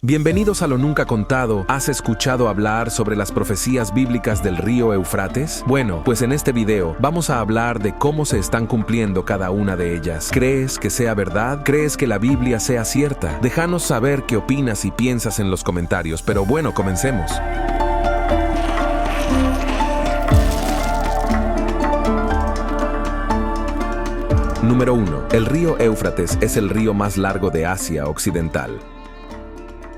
Bienvenidos a Lo Nunca Contado. ¿Has escuchado hablar sobre las profecías bíblicas del río Éufrates? Bueno, pues en este video vamos a hablar de cómo se están cumpliendo cada una de ellas. ¿Crees que sea verdad? ¿Crees que la Biblia sea cierta? Déjanos saber qué opinas y piensas en los comentarios, pero bueno, comencemos. Número 1. El río Éufrates es el río más largo de Asia Occidental.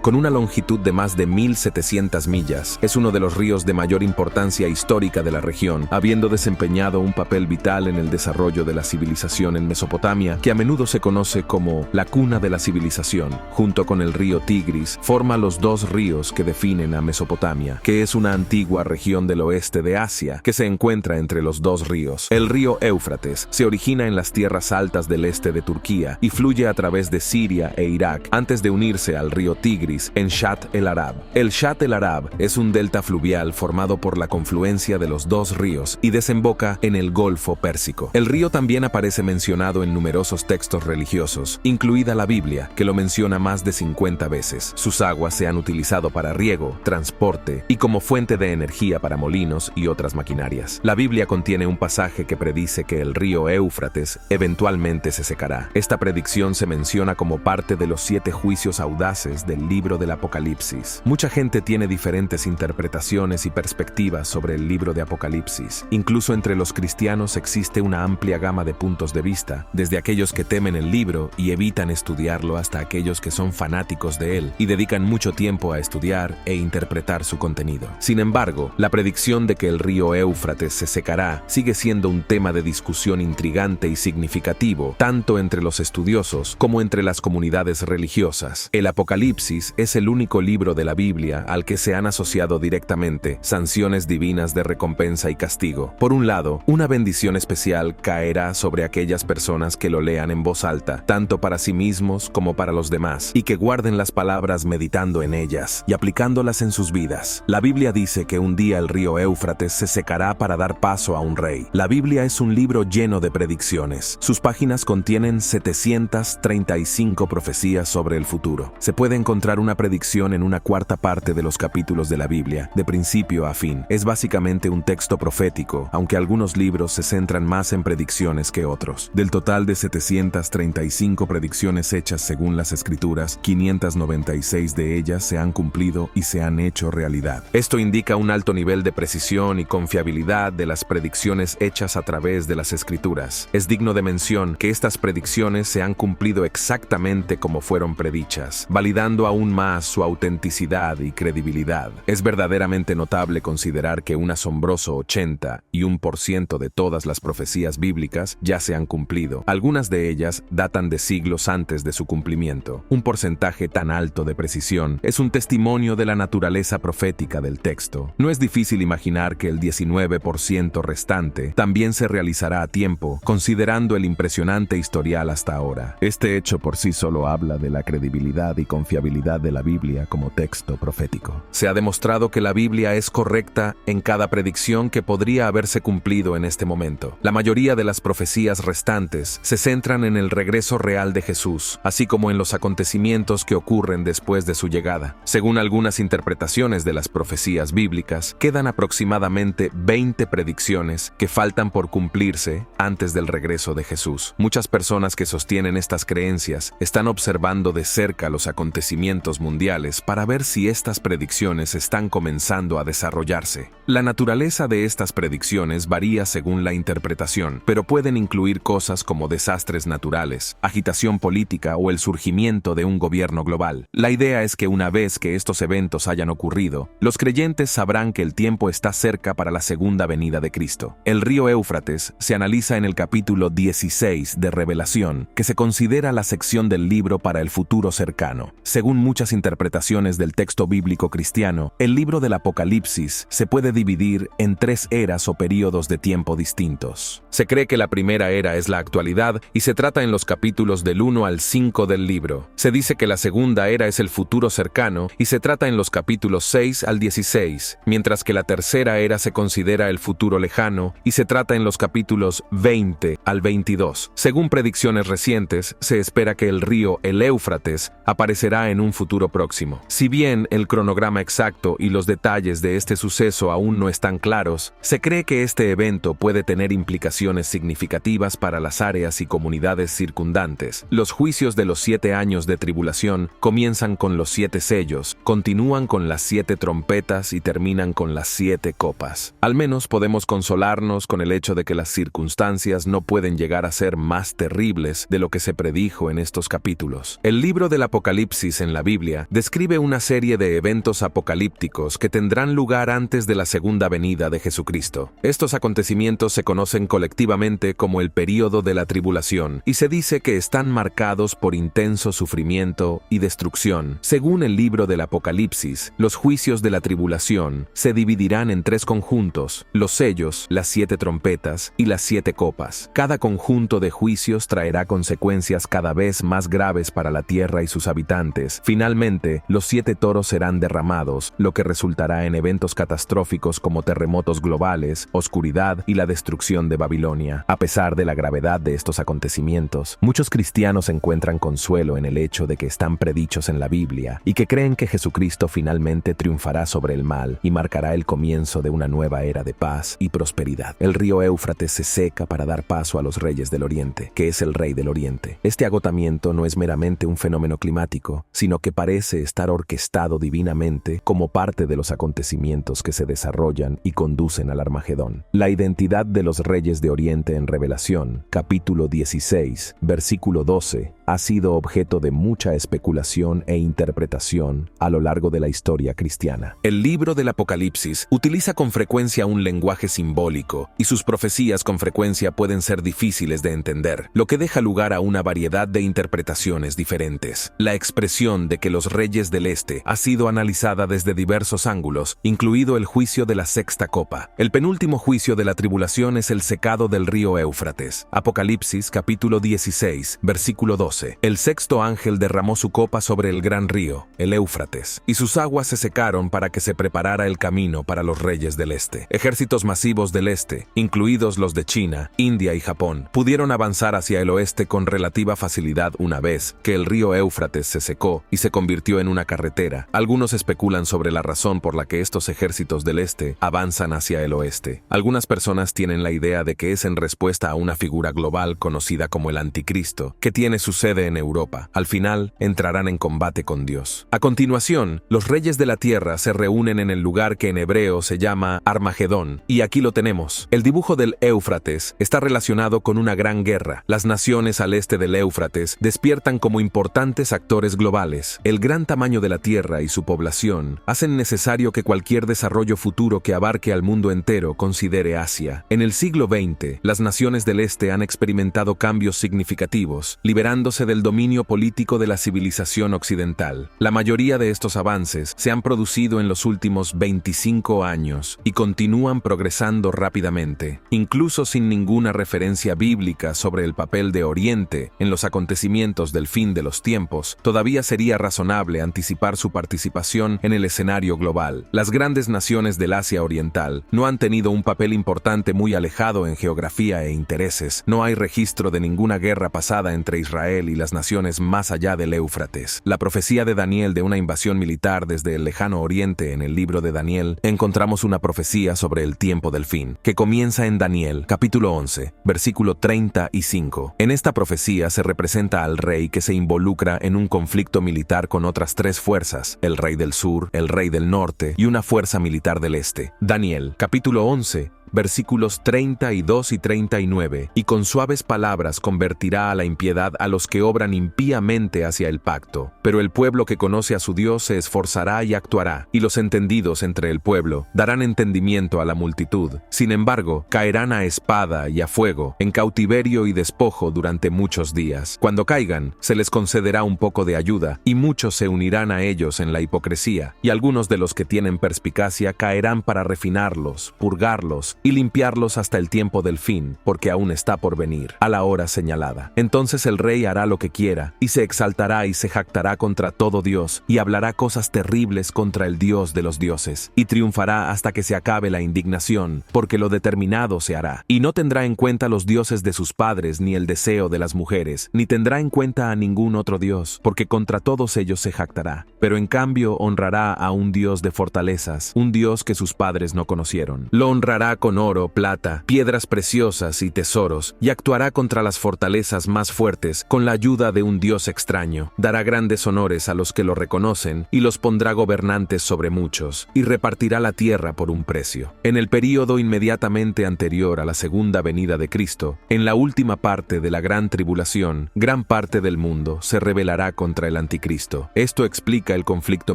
Con una longitud de más de 1.700 millas, es uno de los ríos de mayor importancia histórica de la región, habiendo desempeñado un papel vital en el desarrollo de la civilización en Mesopotamia, que a menudo se conoce como la cuna de la civilización. Junto con el río Tigris, forma los dos ríos que definen a Mesopotamia, que es una antigua región del oeste de Asia, que se encuentra entre los dos ríos. El río Éufrates se origina en las tierras altas del este de Turquía y fluye a través de Siria e Irak, antes de unirse al río Tigris en Shatt el Arab. El Shatt el Arab es un delta fluvial formado por la confluencia de los dos ríos y desemboca en el Golfo Pérsico. El río también aparece mencionado en numerosos textos religiosos, incluida la Biblia, que lo menciona más de 50 veces. Sus aguas se han utilizado para riego, transporte y como fuente de energía para molinos y otras maquinarias. La Biblia contiene un pasaje que predice que el río Éufrates eventualmente se secará. Esta predicción se menciona como parte de los 7 juicios audaces del libro del Apocalipsis. Mucha gente tiene diferentes interpretaciones y perspectivas sobre el libro de Apocalipsis. Incluso entre los cristianos existe una amplia gama de puntos de vista, desde aquellos que temen el libro y evitan estudiarlo hasta aquellos que son fanáticos de él y dedican mucho tiempo a estudiar e interpretar su contenido. Sin embargo, la predicción de que el río Éufrates se secará sigue siendo un tema de discusión intrigante y significativo, tanto entre los estudiosos como entre las comunidades religiosas. El Apocalipsis es el único libro de la Biblia al que se han asociado directamente sanciones divinas de recompensa y castigo. Por un lado, una bendición especial caerá sobre aquellas personas que lo lean en voz alta, tanto para sí mismos como para los demás, y que guarden las palabras meditando en ellas y aplicándolas en sus vidas. La Biblia dice que un día el río Éufrates se secará para dar paso a un rey. La Biblia es un libro lleno de predicciones. Sus páginas contienen 735 profecías sobre el futuro. Se puede encontrar una predicción en una cuarta parte de los capítulos de la Biblia, de principio a fin. Es básicamente un texto profético, aunque algunos libros se centran más en predicciones que otros. Del total de 735 predicciones hechas según las Escrituras, 596 de ellas se han cumplido y se han hecho realidad. Esto indica un alto nivel de precisión y confiabilidad de las predicciones hechas a través de las Escrituras. Es digno de mención que estas predicciones se han cumplido exactamente como fueron predichas, validando aún más su autenticidad y credibilidad. Es verdaderamente notable considerar que un asombroso 81% de todas las profecías bíblicas ya se han cumplido. Algunas de ellas datan de siglos antes de su cumplimiento. Un porcentaje tan alto de precisión es un testimonio de la naturaleza profética del texto. No es difícil imaginar que el 19% restante también se realizará a tiempo, considerando el impresionante historial hasta ahora. Este hecho por sí solo habla de la credibilidad y confiabilidad de la Biblia como texto profético. Se ha demostrado que la Biblia es correcta en cada predicción que podría haberse cumplido en este momento. La mayoría de las profecías restantes se centran en el regreso real de Jesús, así como en los acontecimientos que ocurren después de su llegada. Según algunas interpretaciones de las profecías bíblicas, quedan aproximadamente 20 predicciones que faltan por cumplirse antes del regreso de Jesús. Muchas personas que sostienen estas creencias están observando de cerca los acontecimientos mundiales para ver si estas predicciones están comenzando a desarrollarse. La naturaleza de estas predicciones varía según la interpretación, pero pueden incluir cosas como desastres naturales, agitación política o el surgimiento de un gobierno global. La idea es que una vez que estos eventos hayan ocurrido, los creyentes sabrán que el tiempo está cerca para la segunda venida de Cristo. El río Éufrates se analiza en el capítulo 16 de Revelación, que se considera la sección del libro para el futuro cercano. Según muchas interpretaciones del texto bíblico cristiano, el libro del Apocalipsis se puede dividir en 3 eras o períodos de tiempo distintos. Se cree que la primera era es la actualidad y se trata en los capítulos del 1 al 5 del libro. Se dice que la segunda era es el futuro cercano y se trata en los capítulos 6 al 16, mientras que la tercera era se considera el futuro lejano y se trata en los capítulos 20 al 22. Según predicciones recientes, se espera que el río, el Éufrates, aparecerá en un futuro próximo. Si bien el cronograma exacto y los detalles de este suceso aún no están claros, se cree que este evento puede tener implicaciones significativas para las áreas y comunidades circundantes. Los juicios de los 7 años de tribulación comienzan con los 7 sellos, continúan con las 7 trompetas y terminan con las 7 copas. Al menos podemos consolarnos con el hecho de que las circunstancias no pueden llegar a ser más terribles de lo que se predijo en estos capítulos. El libro del Apocalipsis en la Biblia describe una serie de eventos apocalípticos que tendrán lugar antes de la segunda venida de Jesucristo. Estos acontecimientos se conocen colectivamente como el período de la tribulación y se dice que están marcados por intenso sufrimiento y destrucción. Según el libro del Apocalipsis, los juicios de la tribulación se dividirán en 3 conjuntos: los sellos, las 7 trompetas y las 7 copas. Cada conjunto de juicios traerá consecuencias cada vez más graves para la tierra y sus habitantes. Finalmente, los 7 toros serán derramados, lo que resultará en eventos catastróficos como terremotos globales, oscuridad y la destrucción de Babilonia. A pesar de la gravedad de estos acontecimientos, muchos cristianos encuentran consuelo en el hecho de que están predichos en la Biblia y que creen que Jesucristo finalmente triunfará sobre el mal y marcará el comienzo de una nueva era de paz y prosperidad. El río Éufrates se seca para dar paso a los reyes del Oriente, que es el rey del Oriente. Este agotamiento no es meramente un fenómeno climático, sino que parece estar orquestado divinamente como parte de los acontecimientos que se desarrollan y conducen al Armagedón. La identidad de los reyes de Oriente en Revelación, capítulo 16, versículo 12, ha sido objeto de mucha especulación e interpretación a lo largo de la historia cristiana. El libro del Apocalipsis utiliza con frecuencia un lenguaje simbólico y sus profecías con frecuencia pueden ser difíciles de entender, lo que deja lugar a una variedad de interpretaciones diferentes. La expresión de que los reyes del Este ha sido analizada desde diversos ángulos, incluido el juicio de la sexta copa. El penúltimo juicio de la tribulación es el secado del río Éufrates. Apocalipsis capítulo 16, versículo 12. El sexto ángel derramó su copa sobre el gran río, el Éufrates, y sus aguas se secaron para que se preparara el camino para los reyes del Este. Ejércitos masivos del Este, incluidos los de China, India y Japón, pudieron avanzar hacia el oeste con relativa facilidad una vez que el río Éufrates se secó y se convirtió en una carretera. Algunos especulan sobre la razón por la que estos ejércitos del Este avanzan hacia el oeste. Algunas personas tienen la idea de que es en respuesta a una figura global conocida como el Anticristo, que tiene su sede en Europa. Al final, entrarán en combate con Dios. A continuación, los reyes de la tierra se reúnen en el lugar que en hebreo se llama Armagedón, y aquí lo tenemos. El dibujo del Éufrates está relacionado con una gran guerra. Las naciones al este del Éufrates despiertan como importantes actores globales. El gran tamaño de la tierra y su población hacen necesario que cualquier desarrollo futuro que abarque al mundo entero considere Asia. En el siglo XX, las naciones del este han experimentado cambios significativos, liberándose del dominio político de la civilización occidental. La mayoría de estos avances se han producido en los últimos 25 años y continúan progresando rápidamente. Incluso sin ninguna referencia bíblica sobre el papel de Oriente en los acontecimientos del fin de los tiempos, todavía sería razonable anticipar su participación en el escenario global. Las grandes naciones del Asia Oriental no han tenido un papel importante muy alejado en geografía e intereses. No hay registro de ninguna guerra pasada entre Israel y las naciones más allá del Éufrates. La profecía de Daniel de una invasión militar desde el lejano oriente en el libro de Daniel, encontramos una profecía sobre el tiempo del fin, que comienza en Daniel, capítulo 11, versículo 35. En esta profecía se representa al rey que se involucra en un conflicto militar con otras 3 fuerzas, el rey del sur, el rey del norte y una fuerza militar del este. Daniel, capítulo 11, versículos 32 y 39, y con suaves palabras convertirá a la impiedad a los que obran impíamente hacia el pacto. Pero el pueblo que conoce a su Dios se esforzará y actuará, y los entendidos entre el pueblo darán entendimiento a la multitud. Sin embargo, caerán a espada y a fuego, en cautiverio y despojo durante muchos días. Cuando caigan, se les concederá un poco de ayuda, y muchos se unirán a ellos en la hipocresía, y algunos de los que tienen perspicacia caerán para refinarlos, purgarlos y limpiarlos hasta el tiempo del fin, porque aún está por venir, a la hora señalada. Entonces el rey hará lo que quiera, y se exaltará y se jactará contra todo Dios, y hablará cosas terribles contra el Dios de los dioses, y triunfará hasta que se acabe la indignación, porque lo determinado se hará. Y no tendrá en cuenta los dioses de sus padres, ni el deseo de las mujeres, ni tendrá en cuenta a ningún otro Dios, porque contra todos ellos se jactará. Pero en cambio honrará a un Dios de fortalezas, un Dios que sus padres no conocieron. Lo honrará con oro, plata, piedras preciosas y tesoros, y actuará contra las fortalezas más fuertes con la ayuda de un Dios extraño. Dará grandes honores a los que lo reconocen, y los pondrá gobernantes sobre muchos, y repartirá la tierra por un precio. En el período inmediatamente anterior a la segunda venida de Cristo, en la última parte de la gran tribulación, gran parte del mundo se rebelará contra el anticristo. Esto explica el conflicto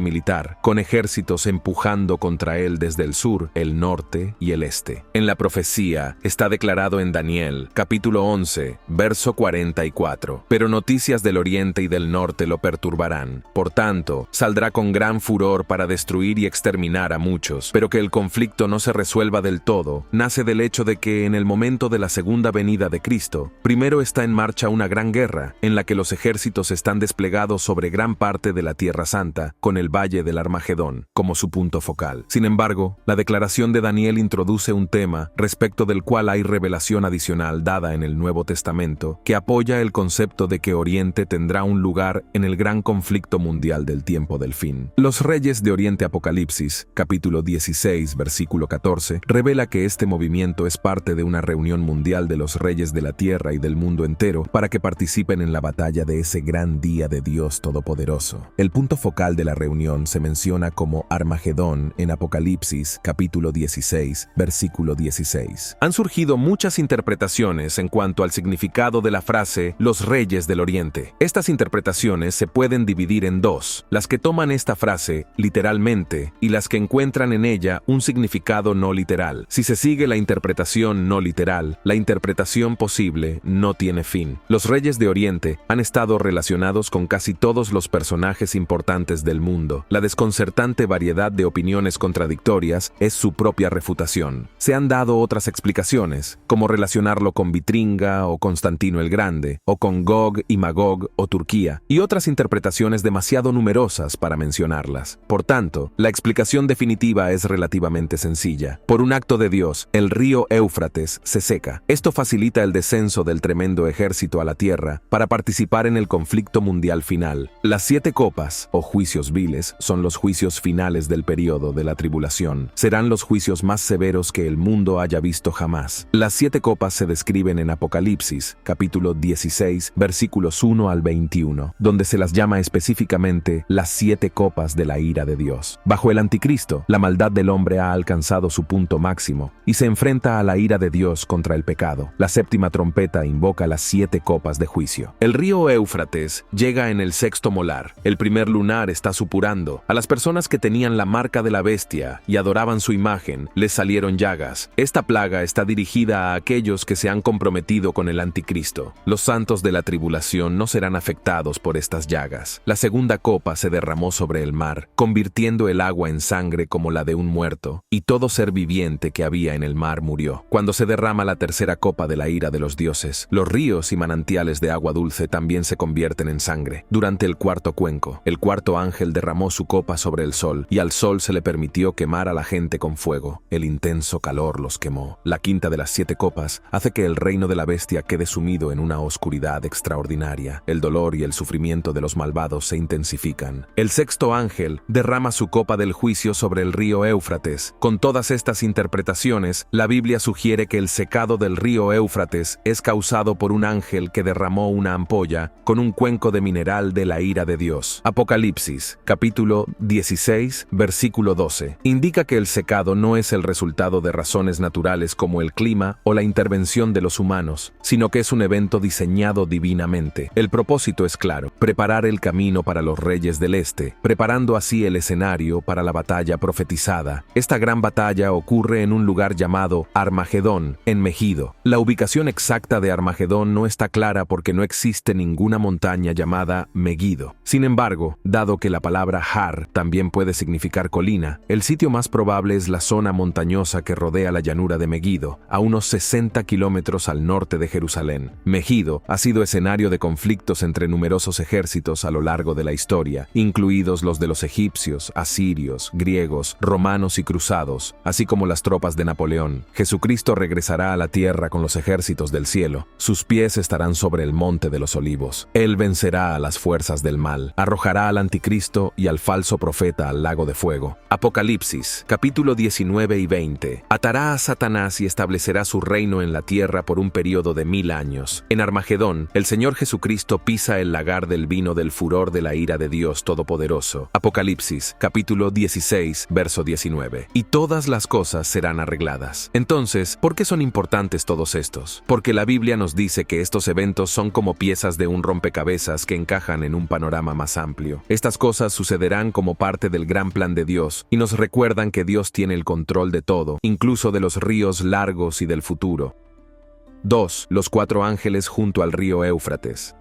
militar, con ejércitos empujando contra él desde el sur, el norte y el este. En la profecía está declarado en Daniel, capítulo 11, verso 44. Pero noticias del oriente y del norte lo perturbarán. Por tanto, saldrá con gran furor para destruir y exterminar a muchos. Pero que el conflicto no se resuelva del todo, nace del hecho de que en el momento de la segunda venida de Cristo, primero está en marcha una gran guerra, en la que los ejércitos están desplegados sobre gran parte de la Tierra Santa, con el Valle del Armagedón como su punto focal. Sin embargo, la declaración de Daniel introduce un tema respecto del cual hay revelación adicional dada en el Nuevo Testamento, que apoya el concepto de que Oriente tendrá un lugar en el gran conflicto mundial del tiempo del fin. Los Reyes de Oriente Apocalipsis, capítulo 16, versículo 14, revela que este movimiento es parte de una reunión mundial de los reyes de la tierra y del mundo entero para que participen en la batalla de ese gran día de Dios Todopoderoso. El punto focal de la reunión se menciona como Armagedón en Apocalipsis, capítulo 16, versículo 16. Han surgido muchas interpretaciones en cuanto al significado de la frase «los reyes del Oriente». Estas interpretaciones se pueden dividir en dos: las que toman esta frase literalmente y las que encuentran en ella un significado no literal. Si se sigue la interpretación no literal, la interpretación posible no tiene fin. Los reyes de Oriente han estado relacionados con casi todos los personajes importantes del mundo. La desconcertante variedad de opiniones contradictorias es su propia refutación. Se han dado otras explicaciones, como relacionarlo con Vitringa o Constantino el Grande, o con Gog y Magog o Turquía, y otras interpretaciones demasiado numerosas para mencionarlas. Por tanto, la explicación definitiva es relativamente sencilla. Por un acto de Dios, el río Éufrates se seca. Esto facilita el descenso del tremendo ejército a la tierra para participar en el conflicto mundial final. Las 7 copas, o juicios viles, son los juicios finales del período de la tribulación. Serán los juicios más severos que el mundo haya visto jamás. Las 7 copas se describen en Apocalipsis, capítulo 16, versículos 1 al 21, donde se las llama específicamente las 7 copas de la ira de Dios. Bajo el anticristo, la maldad del hombre ha alcanzado su punto máximo y se enfrenta a la ira de Dios contra el pecado. La séptima trompeta invoca las 7 copas de juicio. El río Éufrates llega en el sexto molar. El primer lunar está supurando. A las personas que tenían la marca de la bestia y adoraban su imagen, les salieron llagas. Esta plaga está dirigida a aquellos que se han comprometido con el anticristo. Los santos de la tribulación no serán afectados por estas llagas. La segunda copa se derramó sobre el mar, convirtiendo el agua en sangre como la de un muerto, y todo ser viviente que había en el mar murió. Cuando se derrama la tercera copa de la ira de los dioses, los ríos y manantiales de agua dulce también se convierten en sangre. Durante el cuarto cuenco, el cuarto ángel derramó su copa sobre el sol, y al sol se le permitió quemar a la gente con fuego. El intenso calor los quemó. La quinta de las 7 copas hace que el reino de la bestia quede sumido en una oscuridad extraordinaria. El dolor y el sufrimiento de los malvados se intensifican. El sexto ángel derrama su copa del juicio sobre el río Éufrates. Con todas estas interpretaciones, la Biblia sugiere que el secado del río Éufrates es causado por un ángel que derramó una ampolla con un cuenco de mineral de la ira de Dios. Apocalipsis, capítulo 16, versículo 12, indica que el secado no es el resultado de razones naturales como el clima o la intervención de los humanos, sino que es un evento diseñado divinamente. El propósito es claro: preparar el camino para los reyes del este, preparando así el escenario para la batalla profetizada. Esta gran batalla ocurre en un lugar llamado Armagedón, en Megido. La ubicación exacta de Armagedón no está clara porque no existe ninguna montaña llamada Megido. Sin embargo, dado que la palabra Har también puede significar colina, el sitio más probable es la zona montañosa que rodea rodea la llanura de Megido, a unos 60 kilómetros al norte de Jerusalén. Megido ha sido escenario de conflictos entre numerosos ejércitos a lo largo de la historia, incluidos los de los egipcios, asirios, griegos, romanos y cruzados, así como las tropas de Napoleón. Jesucristo regresará a la tierra con los ejércitos del cielo. Sus pies estarán sobre el monte de los olivos. Él vencerá a las fuerzas del mal, arrojará al anticristo y al falso profeta al lago de fuego. Apocalipsis, capítulo 19 y 20. Atará a Satanás y establecerá su reino en la tierra por un período de 1000 años. En Armagedón, el Señor Jesucristo pisa el lagar del vino del furor de la ira de Dios Todopoderoso. Apocalipsis, capítulo 16, verso 19. Y todas las cosas serán arregladas. Entonces, ¿por qué son importantes todos estos? Porque la Biblia nos dice que estos eventos son como piezas de un rompecabezas que encajan en un panorama más amplio. Estas cosas sucederán como parte del gran plan de Dios y nos recuerdan que Dios tiene el control de todo, incluso de los ríos largos y del futuro. 2. Los 4 ángeles junto al río Éufrates.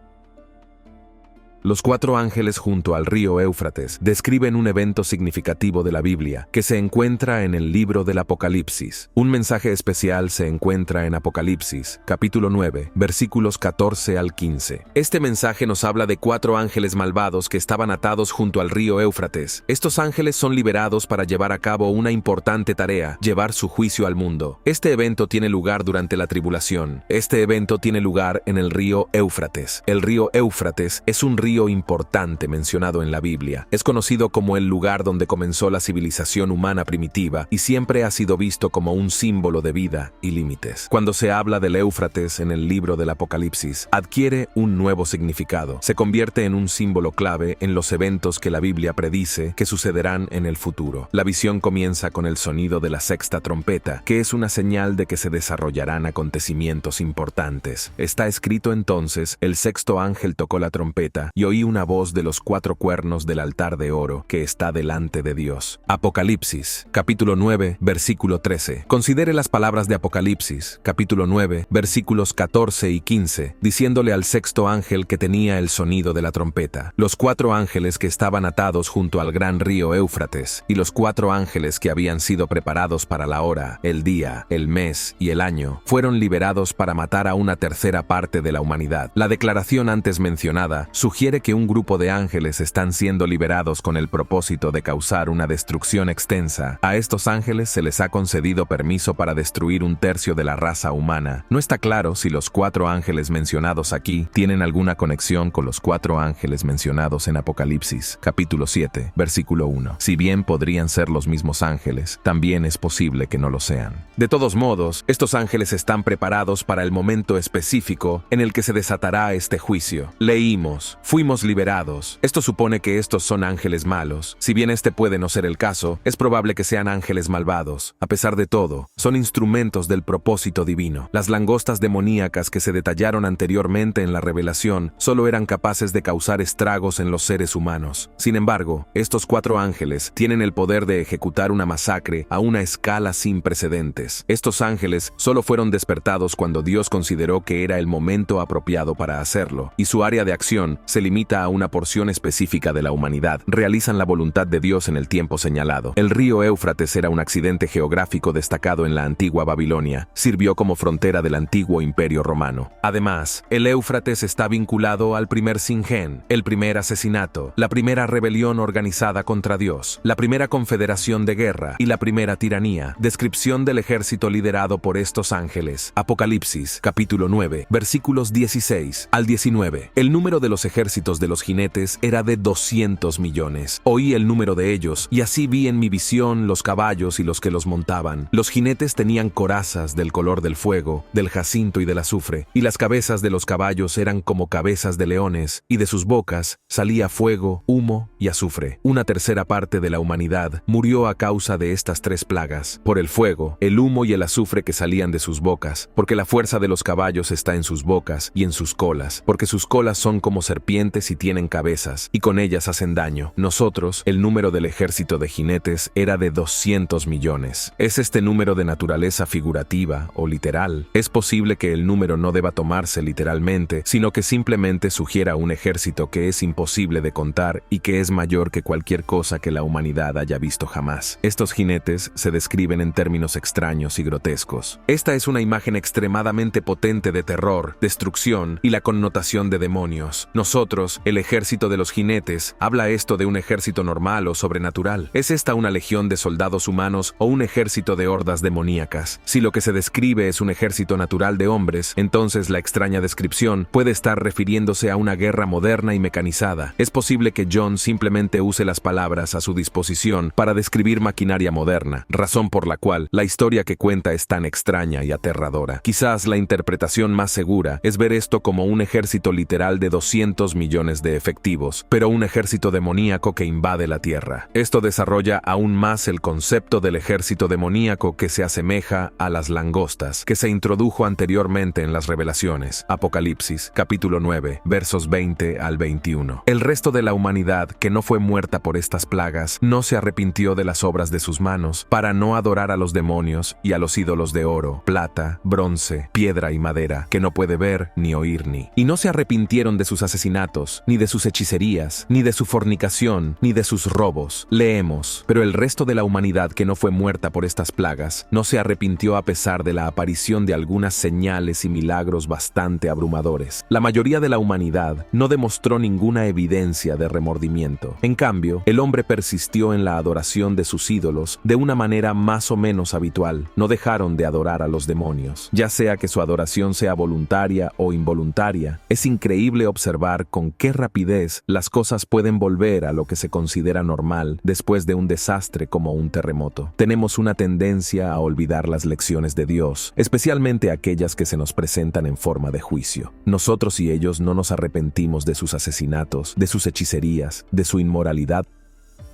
Los 4 ángeles junto al río Éufrates describen un evento significativo de la Biblia que se encuentra en el libro del Apocalipsis. Un mensaje especial se encuentra en Apocalipsis, capítulo 9, versículos 14 al 15. Este mensaje nos habla de 4 ángeles malvados que estaban atados junto al río Éufrates. Estos ángeles son liberados para llevar a cabo una importante tarea, llevar su juicio al mundo. Este evento tiene lugar durante la tribulación. Este evento tiene lugar en el río Éufrates. El río Éufrates es un río importante mencionado en la Biblia. Es conocido como el lugar donde comenzó la civilización humana primitiva y siempre ha sido visto como un símbolo de vida y límites. Cuando se habla del Éufrates en el libro del Apocalipsis, adquiere un nuevo significado. Se convierte en un símbolo clave en los eventos que la Biblia predice que sucederán en el futuro. La visión comienza con el sonido de la sexta trompeta, que es una señal de que se desarrollarán acontecimientos importantes. Está escrito entonces: el sexto ángel tocó la trompeta y oí una voz de los 4 cuernos del altar de oro que está delante de Dios. Apocalipsis, capítulo 9, versículo 13. Considere las palabras de Apocalipsis, capítulo 9, versículos 14 y 15, diciéndole al sexto ángel que tenía el sonido de la trompeta. Los 4 ángeles que estaban atados junto al gran río Éufrates y los 4 ángeles que habían sido preparados para la hora, el día, el mes y el año, fueron liberados para matar a una tercera parte de la humanidad. La declaración antes mencionada sugiere que un grupo de ángeles están siendo liberados con el propósito de causar una destrucción extensa. A estos ángeles se les ha concedido permiso para destruir 1/3 de la raza humana. No está claro si los 4 ángeles mencionados aquí tienen alguna conexión con los 4 ángeles mencionados en Apocalipsis, capítulo 7, versículo 1. Si bien podrían ser los mismos ángeles, también es posible que no lo sean. De todos modos, estos ángeles están preparados para el momento específico en el que se desatará este juicio. Leímos: fuimos liberados. Esto supone que estos son ángeles malos. Si bien este puede no ser el caso, es probable que sean ángeles malvados. A pesar de todo, son instrumentos del propósito divino. Las langostas demoníacas que se detallaron anteriormente en la revelación solo eran capaces de causar estragos en los seres humanos. Sin embargo, estos 4 ángeles tienen el poder de ejecutar una masacre a una escala sin precedentes. Estos ángeles solo fueron despertados cuando Dios consideró que era el momento apropiado para hacerlo, y su área de acción se limita a una porción específica de la humanidad. Realizan la voluntad de Dios en el tiempo señalado. El río Éufrates era un accidente geográfico destacado en la antigua Babilonia. Sirvió como frontera del antiguo Imperio Romano. Además, el Éufrates está vinculado al primer Singen, el primer asesinato, la primera rebelión organizada contra Dios, la primera confederación de guerra y la primera tiranía. Descripción del ejército liderado por estos ángeles. Apocalipsis, capítulo 9, versículos 16 al 19. El número de los ejércitos de los jinetes era de 200 millones. Oí el número de ellos, y así vi en mi visión los caballos y los que los montaban. Los jinetes tenían corazas del color del fuego, del jacinto y del azufre, y las cabezas de los caballos eran como cabezas de leones, y de sus bocas salía fuego, humo y azufre. Una tercera parte de la humanidad murió a causa de estas 3 plagas, por el fuego, el humo y el azufre que salían de sus bocas, porque la fuerza de los caballos está en sus bocas y en sus colas, porque sus colas son como serpientes serpientes y tienen cabezas, y con ellas hacen daño. Nosotros, el número del ejército de jinetes era de 200 millones. ¿Es este número de naturaleza figurativa o literal? Es posible que el número no deba tomarse literalmente, sino que simplemente sugiera un ejército que es imposible de contar y que es mayor que cualquier cosa que la humanidad haya visto jamás. Estos jinetes se describen en términos extraños y grotescos. Esta es una imagen extremadamente potente de terror, destrucción y la connotación de demonios. Nosotros, el ejército de los jinetes, habla esto de un ejército normal o sobrenatural. ¿Es esta una legión de soldados humanos o un ejército de hordas demoníacas? Si lo que se describe es un ejército natural de hombres, entonces la extraña descripción puede estar refiriéndose a una guerra moderna y mecanizada. Es posible que John simplemente use las palabras a su disposición para describir maquinaria moderna, razón por la cual la historia que cuenta es tan extraña y aterradora. Quizás la interpretación más segura es ver esto como un ejército literal de 200 millones de efectivos, pero un ejército demoníaco que invade la Tierra. Esto desarrolla aún más el concepto del ejército demoníaco que se asemeja a las langostas, que se introdujo anteriormente en las Revelaciones. Apocalipsis, capítulo 9, versos 20 al 21. El resto de la humanidad que no fue muerta por estas plagas no se arrepintió de las obras de sus manos para no adorar a los demonios y a los ídolos de oro, plata, bronce, piedra y madera, que no puede ver, ni oír, y no se arrepintieron de sus asesinatos, ni de sus hechicerías, ni de su fornicación, ni de sus robos. Leemos: pero el resto de la humanidad que no fue muerta por estas plagas no se arrepintió a pesar de la aparición de algunas señales y milagros bastante abrumadores. La mayoría de la humanidad no demostró ninguna evidencia de remordimiento. En cambio, el hombre persistió en la adoración de sus ídolos de una manera más o menos habitual. No dejaron de adorar a los demonios, ya sea que su adoración sea voluntaria o involuntaria. Es increíble observar con qué rapidez las cosas pueden volver a lo que se considera normal después de un desastre como un terremoto. Tenemos una tendencia a olvidar las lecciones de Dios, especialmente aquellas que se nos presentan en forma de juicio. Nosotros y ellos no nos arrepentimos de sus asesinatos, de sus hechicerías, de su inmoralidad,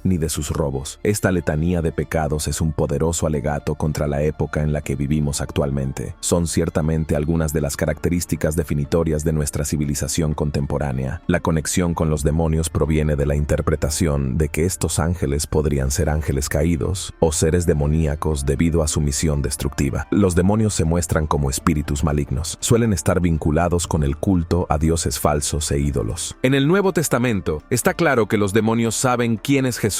ni de sus robos. Esta letanía de pecados es un poderoso alegato contra la época en la que vivimos actualmente. Son ciertamente algunas de las características definitorias de nuestra civilización contemporánea. La conexión con los demonios proviene de la interpretación de que estos ángeles podrían ser ángeles caídos o seres demoníacos debido a su misión destructiva. Los demonios se muestran como espíritus malignos. Suelen estar vinculados con el culto a dioses falsos e ídolos. En el Nuevo Testamento está claro que los demonios saben quién es Jesús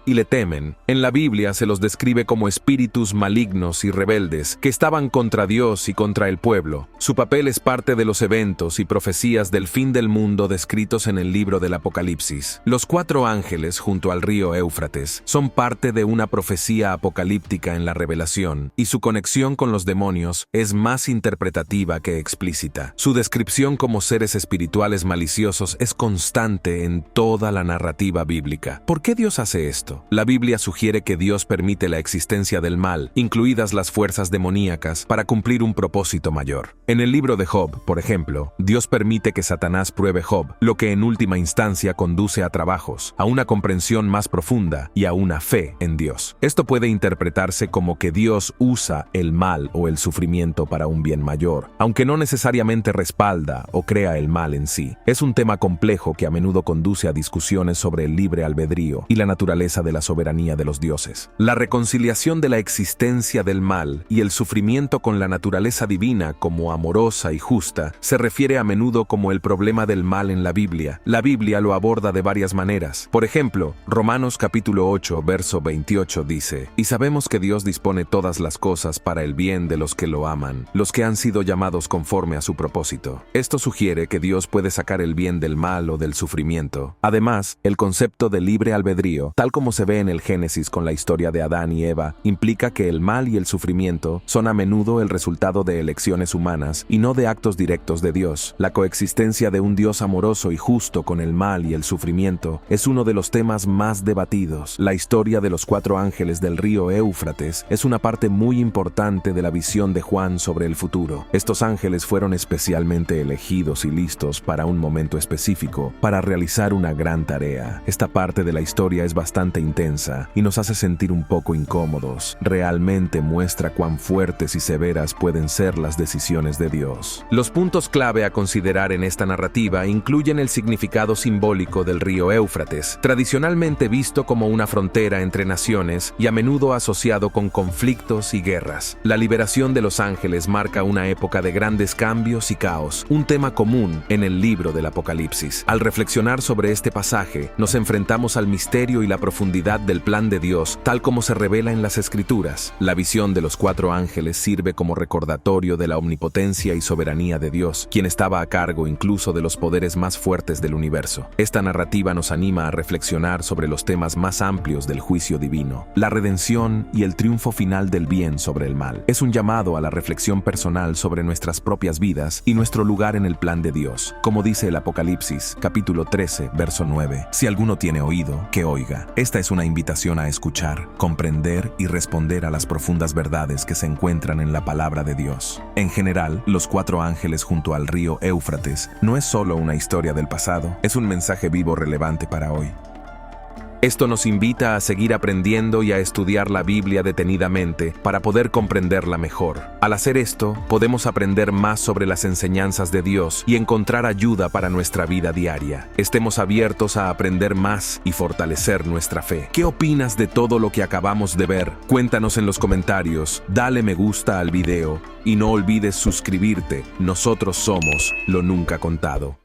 y le temen. En la Biblia se los describe como espíritus malignos y rebeldes que estaban contra Dios y contra el pueblo. Su papel es parte de los eventos y profecías del fin del mundo descritos en el libro del Apocalipsis. Los 4 ángeles junto al río Éufrates son parte de una profecía apocalíptica en la Revelación, y su conexión con los demonios es más interpretativa que explícita. Su descripción como seres espirituales maliciosos es constante en toda la narrativa bíblica. ¿Por qué Dios hace esto? La Biblia sugiere que Dios permite la existencia del mal, incluidas las fuerzas demoníacas, para cumplir un propósito mayor. En el libro de Job, por ejemplo, Dios permite que Satanás pruebe Job, lo que en última instancia conduce a trabajos, a una comprensión más profunda y a una fe en Dios. Esto puede interpretarse como que Dios usa el mal o el sufrimiento para un bien mayor, aunque no necesariamente respalda o crea el mal en sí. Es un tema complejo que a menudo conduce a discusiones sobre el libre albedrío y la naturaleza de la soberanía de los dioses. La reconciliación de la existencia del mal y el sufrimiento con la naturaleza divina como amorosa y justa se refiere a menudo como el problema del mal en la Biblia. La Biblia lo aborda de varias maneras. Por ejemplo, Romanos capítulo 8, verso 28 dice: «Y sabemos que Dios dispone todas las cosas para el bien de los que lo aman, los que han sido llamados conforme a su propósito». Esto sugiere que Dios puede sacar el bien del mal o del sufrimiento. Además, el concepto de libre albedrío, tal como se ve en el Génesis con la historia de Adán y Eva, implica que el mal y el sufrimiento son a menudo el resultado de elecciones humanas y no de actos directos de Dios. La coexistencia de un Dios amoroso y justo con el mal y el sufrimiento es uno de los temas más debatidos. La historia de los 4 ángeles del río Éufrates es una parte muy importante de la visión de Juan sobre el futuro. Estos ángeles fueron especialmente elegidos y listos para un momento específico, para realizar una gran tarea. Esta parte de la historia es es bastante intensa y nos hace sentir un poco incómodos. Realmente muestra cuán fuertes y severas pueden ser las decisiones de Dios. Los puntos clave a considerar en esta narrativa incluyen el significado simbólico del río Éufrates, tradicionalmente visto como una frontera entre naciones y a menudo asociado con conflictos y guerras. La liberación de los ángeles marca una época de grandes cambios y caos, un tema común en el libro del Apocalipsis. Al reflexionar sobre este pasaje, nos enfrentamos al misterio y la profundidad del plan de Dios, tal como se revela en las Escrituras. La visión de los 4 ángeles sirve como recordatorio de la omnipotencia y soberanía de Dios, quien estaba a cargo incluso de los poderes más fuertes del universo. Esta narrativa nos anima a reflexionar sobre los temas más amplios del juicio divino, la redención y el triunfo final del bien sobre el mal. Es un llamado a la reflexión personal sobre nuestras propias vidas y nuestro lugar en el plan de Dios. Como dice el Apocalipsis, capítulo 13, verso 9, si alguno tiene oído, que oiga. Esta es una invitación a escuchar, comprender y responder a las profundas verdades que se encuentran en la palabra de Dios. En general, los 4 ángeles junto al río Éufrates no es solo una historia del pasado, es un mensaje vivo relevante para hoy. Esto nos invita a seguir aprendiendo y a estudiar la Biblia detenidamente para poder comprenderla mejor. Al hacer esto, podemos aprender más sobre las enseñanzas de Dios y encontrar ayuda para nuestra vida diaria. Estemos abiertos a aprender más y fortalecer nuestra fe. ¿Qué opinas de todo lo que acabamos de ver? Cuéntanos en los comentarios, dale me gusta al video y no olvides suscribirte. Nosotros somos Lo Nunca Contado.